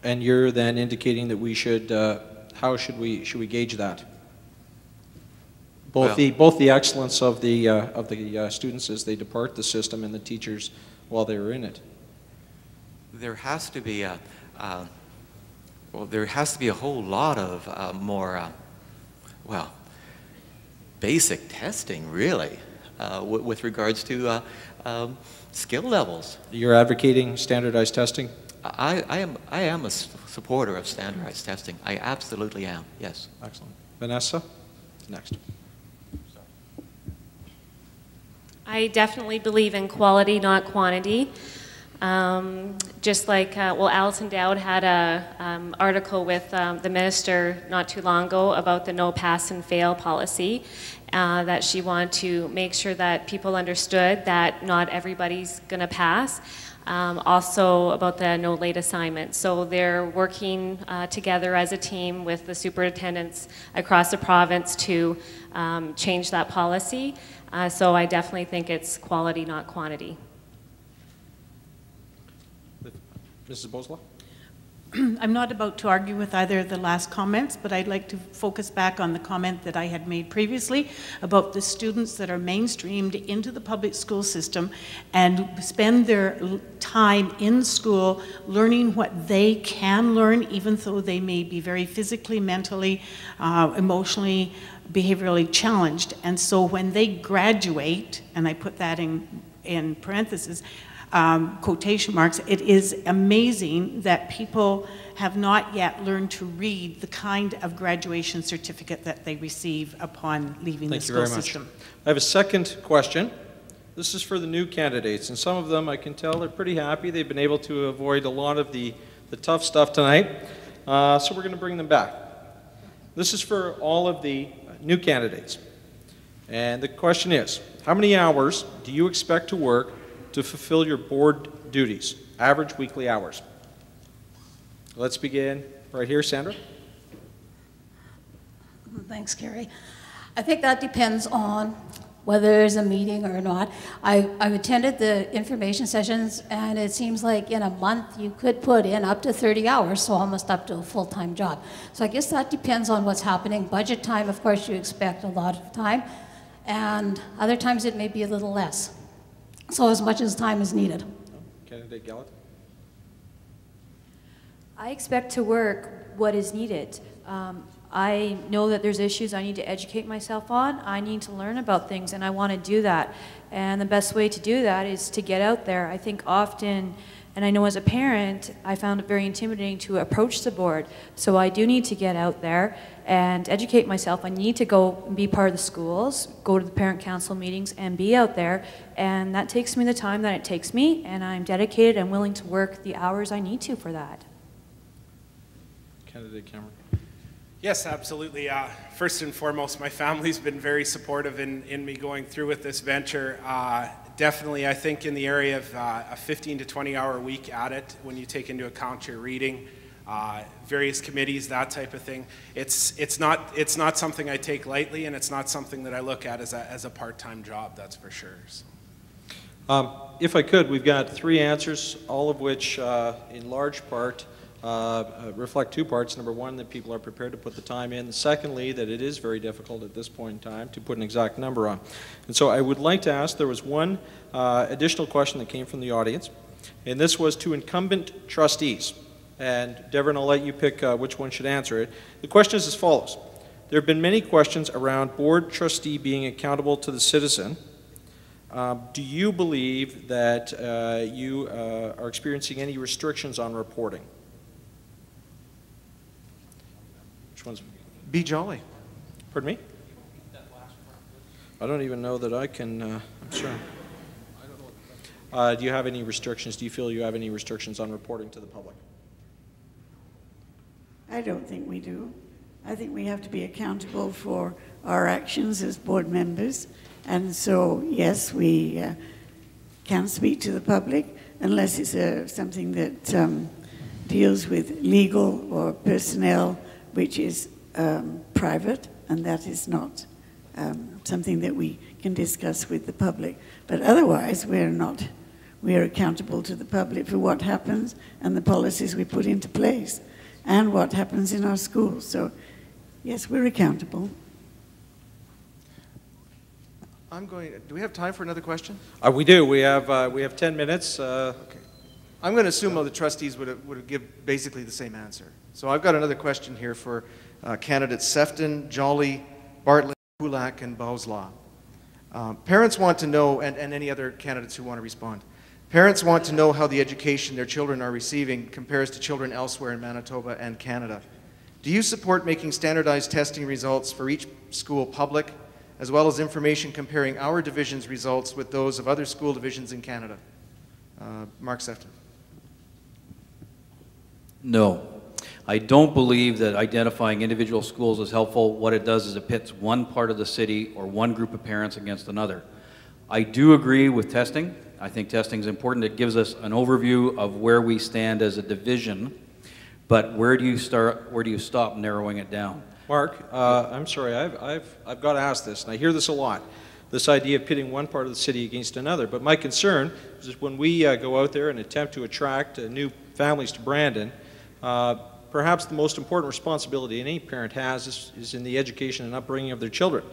And you're then indicating that we should, how should we gauge that? Both the excellence of the students as they depart the system and the teachers while they were in it. There has to be a there has to be a whole lot of more basic testing, really, with regards to skill levels. You're advocating standardized testing? I am a supporter of standardized testing. I absolutely am, yes. Excellent. Vanessa, next. I definitely believe in quality, not quantity. Just like, Alison Dowd had an article with the minister not too long ago about the no pass and fail policy, that she wanted to make sure that people understood that not everybody's going to pass. Also about the no late assignment. So they're working together as a team with the superintendents across the province to change that policy. So I definitely think it's quality, not quantity. Mrs. Bosla? I'm not about to argue with either of the last comments, but I'd like to focus back on the comment that I had made previously about the students that are mainstreamed into the public school system and spend their time in school learning what they can learn, even though they may be very physically, mentally, emotionally, behaviorally challenged. And so when they graduate, and I put that in parentheses, quotation marks, it is amazing that people have not yet learned to read the kind of graduation certificate that they receive upon leaving the school system. I have a second question. This is for the new candidates, and some of them I can tell they're pretty happy. They've been able to avoid a lot of the tough stuff tonight, so we're going to bring them back. This is for all of the new candidates, and the question is, how many hours do you expect to work to fulfill your board duties, average weekly hours? Let's begin right here, Sandra. Thanks, Carrie. I think that depends on whether there's a meeting or not. I've attended the information sessions, and it seems like in a month you could put in up to 30 hours, so almost up to a full-time job. So I guess that depends on what's happening. Budget time, of course, you expect a lot of time, and other times it may be a little less. So as much as time is needed. Candidate Gallant? I expect to work what is needed. I know that there's issues I need to educate myself on. I need to learn about things, and I want to do that. And the best way to do that is to get out there. I think often, and I know as a parent, I found it very intimidating to approach the board. So I do need to get out there and educate myself. I need to go and be part of the schools, go to the parent council meetings, and be out there. And that takes me the time that it takes me, and I'm dedicated and willing to work the hours I need to for that. Candidate Cameron. Yes, absolutely. First and foremost, my family's been very supportive in me going through with this venture. Definitely, I think in the area of a 15 to 20 hour week at it, when you take into account your reading, various committees, that type of thing. It's not something I take lightly, and it's not something that I look at as a part-time job, that's for sure. So. If I could, we've got 3 answers, all of which in large part reflect 2 parts. Number one, that people are prepared to put the time in. Secondly, that it is very difficult at this point in time to put an exact number on. And so I would like to ask, there was one additional question that came from the audience, and this was to incumbent trustees. And Devon, I'll let you pick which one should answer it. The question is as follows. There have been many questions around board trustee being accountable to the citizen. Do you believe that you are experiencing any restrictions on reporting? Which one's? Be jolly. Pardon me? I don't even know that I can, I'm sorry. Do you have any restrictions? Do you feel you have any restrictions on reporting to the public? I don't think we do. I think we have to be accountable for our actions as board members. And so, yes, we can speak to the public unless it's something that deals with legal or personnel, which is private, and that is not something that we can discuss with the public. But otherwise, we're not we are accountable to the public for what happens and the policies we put into place and what happens in our schools. So, yes, we're accountable. Do we have time for another question? We do. We have 10 minutes. Okay. I'm going to assume the trustees would give basically the same answer. So I've got another question here for candidates Sefton, Jolly, Bartlett, Kulak, and Bowslaw. Parents want to know, and any other candidates who want to respond, parents want to know how the education their children are receiving compares to children elsewhere in Manitoba and Canada. Do you support making standardized testing results for each school public, as well as information comparing our division's results with those of other school divisions in Canada? Mark Sefton. No. I don't believe that identifying individual schools is helpful. What it does is it pits one part of the city or one group of parents against another. I do agree with testing. I think testing is important. It gives us an overview of where we stand as a division, but where do you start, where do you stop narrowing it down? Mark, I'm sorry, I've got to ask this, and I hear this a lot, this idea of pitting one part of the city against another. But my concern is that when we go out there and attempt to attract new families to Brandon, perhaps the most important responsibility any parent has is in the education and upbringing of their children.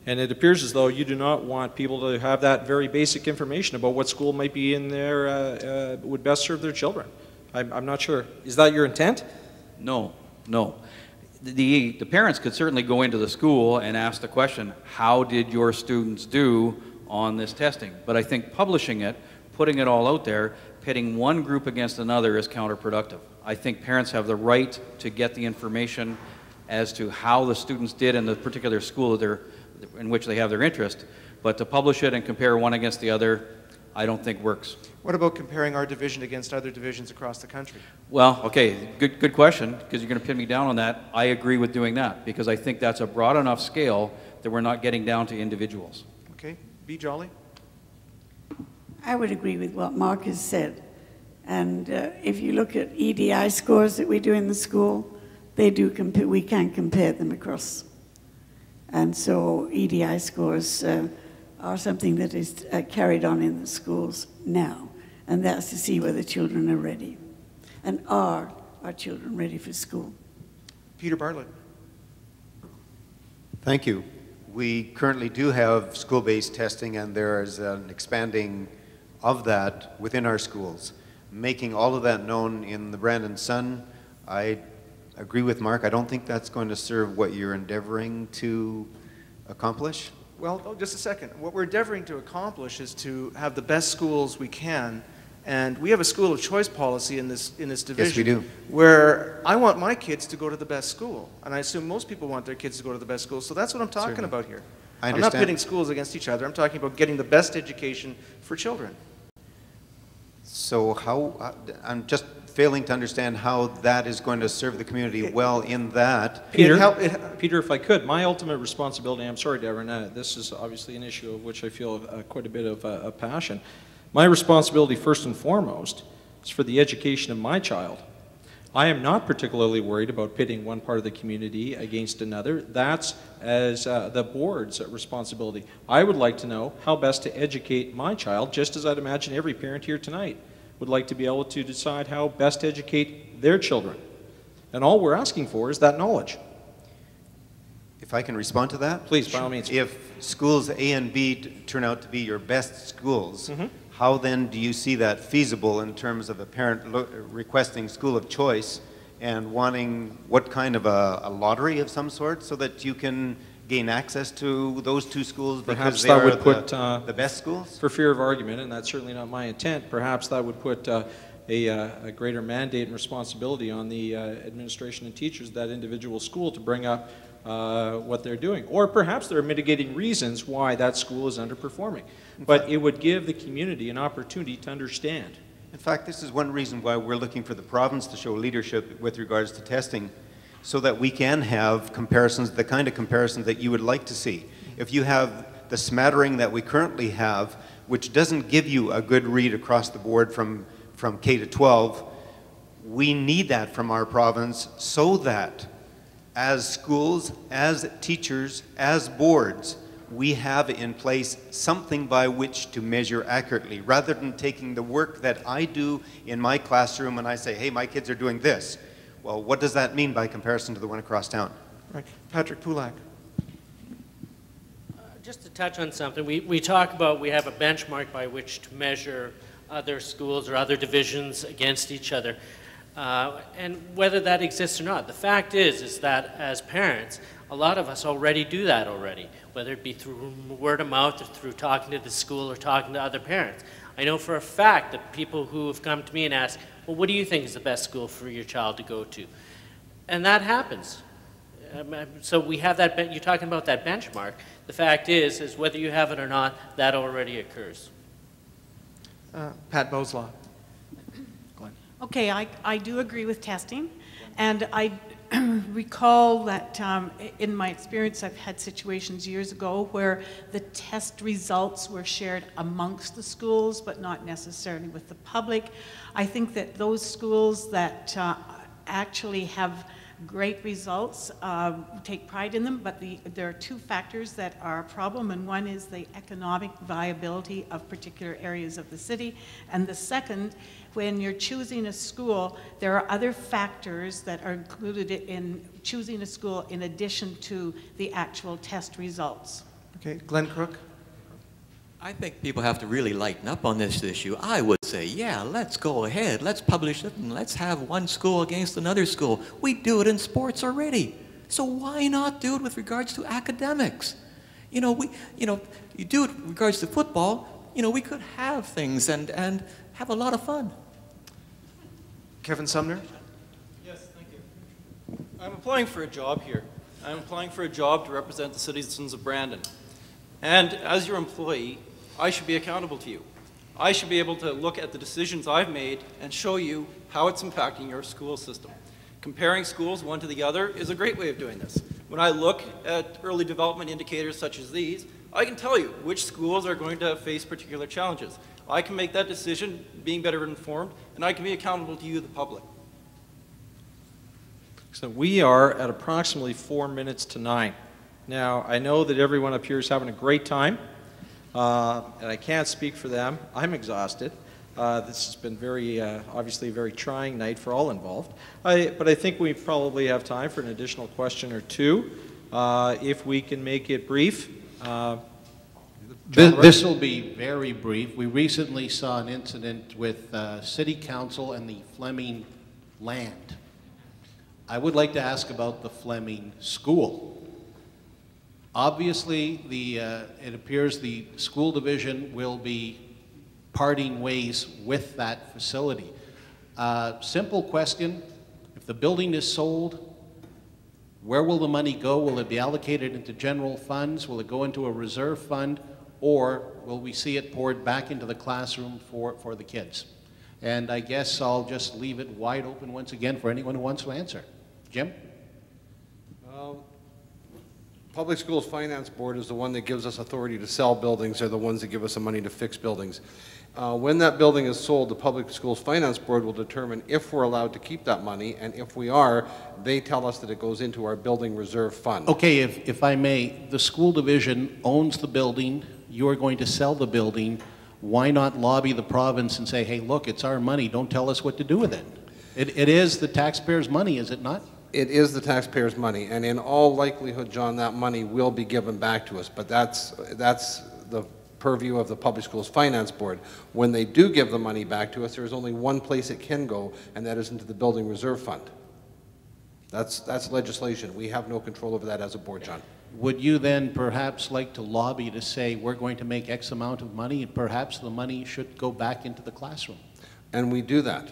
And it appears as though you do not want people to have that very basic information about what school might be in there would best serve their children. I'm not sure. Is that your intent? No, no. The parents could certainly go into the school and ask the question, how did your students do on this testing? But I think publishing it, putting it all out there, pitting one group against another is counterproductive. I think parents have the right to get the information as to how the students did in the particular school in which they have their interest, but to publish it and compare one against the other, I don't think works. What about comparing our division against other divisions across the country? Well, okay, good question, because you're going to pin me down on that. I agree with doing that, because I think that's a broad enough scale that we're not getting down to individuals. Okay, B. Jolly? I would agree with what Mark has said. And if you look at EDI scores that we do in the school, they do we can compare them across. And so EDI scores are something that is carried on in the schools now. And that's to see whether children are ready. And are our children ready for school? Peter Bartlett. Thank you. We currently do have school-based testing, and there is an expanding of that within our schools. Making all of that known in the Brandon Sun, I agree with Mark. I don't think that's going to serve what you're endeavoring to accomplish. Well, just a second. What we're endeavoring to accomplish is to have the best schools we can, and we have a school of choice policy in this division. Yes, we do. Where I want my kids to go to the best school, and I assume most people want their kids to go to the best school. So that's what I'm talking Certainly. about here. I I'm understand. not pitting schools against each other. I'm talking about getting the best education for children. So how, I'm just failing to understand how that is going to serve the community well in that. Peter, Peter, if I could, my ultimate responsibility, I'm sorry, Devin, this is obviously an issue of which I feel quite a bit of a passion. My responsibility, first and foremost, is for the education of my child. I am not particularly worried about pitting one part of the community against another. That's as the board's responsibility. I would like to know how best to educate my child, just as I'd imagine every parent here tonight would like to be able to decide how best to educate their children. And all we're asking for is that knowledge. If I can respond to that? Please, by all means. If schools A and B turn out to be your best schools, how then do you see that feasible in terms of a parent requesting school of choice and wanting what kind of a lottery of some sort so that you can gain access to those two schools because Perhaps they that are would put, the best schools? For fear of argument, and that's certainly not my intent, perhaps that would put a greater mandate and responsibility on the administration and teachers of that individual school to bring up what they're doing. Or perhaps there are mitigating reasons why that school is underperforming. But it would give the community an opportunity to understand. In fact, this is one reason why we're looking for the province to show leadership with regards to testing, so that we can have comparisons, the kind of comparisons that you would like to see. If you have the smattering that we currently have, which doesn't give you a good read across the board from K to 12, we need that from our province so that as schools, as teachers, as boards, we have in place something by which to measure accurately, rather than taking the work that I do in my classroom and I say, hey, my kids are doing this. Well, what does that mean by comparison to the one across town? Right. Patrick Pulak. Just to touch on something, we talk about we have a benchmark by which to measure other schools or other divisions against each other. And whether that exists or not, the fact is that as parents, a lot of us already do that already, whether it be through word of mouth or through talking to the school or talking to other parents. I know for a fact that people who have come to me and asked, well, what do you think is the best school for your child to go to? And that happens. So we have that, you're talking about that benchmark. The fact is whether you have it or not, that already occurs. Pat Boslaw. Okay, I do agree with testing, and I recall that in my experience I've had situations years ago where the test results were shared amongst the schools but not necessarily with the public. I think that those schools that actually have great results, take pride in them, but there are two factors that are a problem, and one is the economic viability of particular areas of the city, and the second, when you're choosing a school, there are other factors that are included in choosing a school in addition to the actual test results. Okay, Glenn Crook. I think people have to really lighten up on this issue. I would say, yeah, let's go ahead. Let's publish it and let's have one school against another school. We do it in sports already. So why not do it with regards to academics? You do it with regards to football. We could have things and have a lot of fun. Kevin Sumner. Yes, thank you. I'm applying for a job here. I'm applying for a job to represent the citizens of Brandon. And as your employee, I should be accountable to you. I should be able to look at the decisions I've made and show you how it's impacting your school system. Comparing schools one to the other is a great way of doing this. When I look at early development indicators such as these, I can tell you which schools are going to face particular challenges. I can make that decision being better informed, and I can be accountable to you, the public. So we are at approximately 4 minutes to 9. Now, I know that everyone up here is having a great time, and I can't speak for them. I'm exhausted. This has been obviously a very trying night for all involved. But I think we probably have time for an additional question or two, if we can make it brief. This will be very brief. We recently saw an incident with City Council and the Fleming land. I would like to ask about the Fleming School. Obviously, it appears the school division will be parting ways with that facility. Simple question, if the building is sold, where will the money go? Will it be allocated into general funds? Will it go into a reserve fund? Or will we see it poured back into the classroom for the kids? And I guess I'll just leave it wide open once again for anyone who wants to answer. Jim? Public Schools Finance Board is the one that gives us authority to sell buildings. They're the ones that give us the money to fix buildings. When that building is sold, the Public Schools Finance Board will determine if we're allowed to keep that money, and if we are, they tell us that it goes into our building reserve fund. Okay, if I may, the school division owns the building, you're going to sell the building, why not lobby the province and say, hey, look, it's our money, don't tell us what to do with it? It is the taxpayers' money, is it not? It is the taxpayers' money, and in all likelihood, John, that money will be given back to us, but that's the purview of the Public Schools Finance Board. When they do give the money back to us, there's only one place it can go, and that is into the Building Reserve Fund. That's legislation. We have no control over that as a board, John. Would you then perhaps like to lobby to say we're going to make X amount of money and perhaps the money should go back into the classroom? And we do that.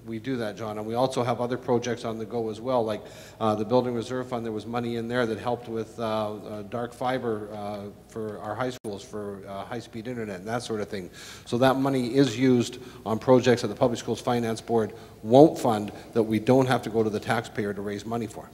We do that, John, and we also have other projects on the go as well, like the Building Reserve Fund. There was money in there that helped with dark fiber for our high schools, for high-speed internet and that sort of thing. So that money is used on projects that the Public Schools Finance Board won't fund, that we don't have to go to the taxpayer to raise money for.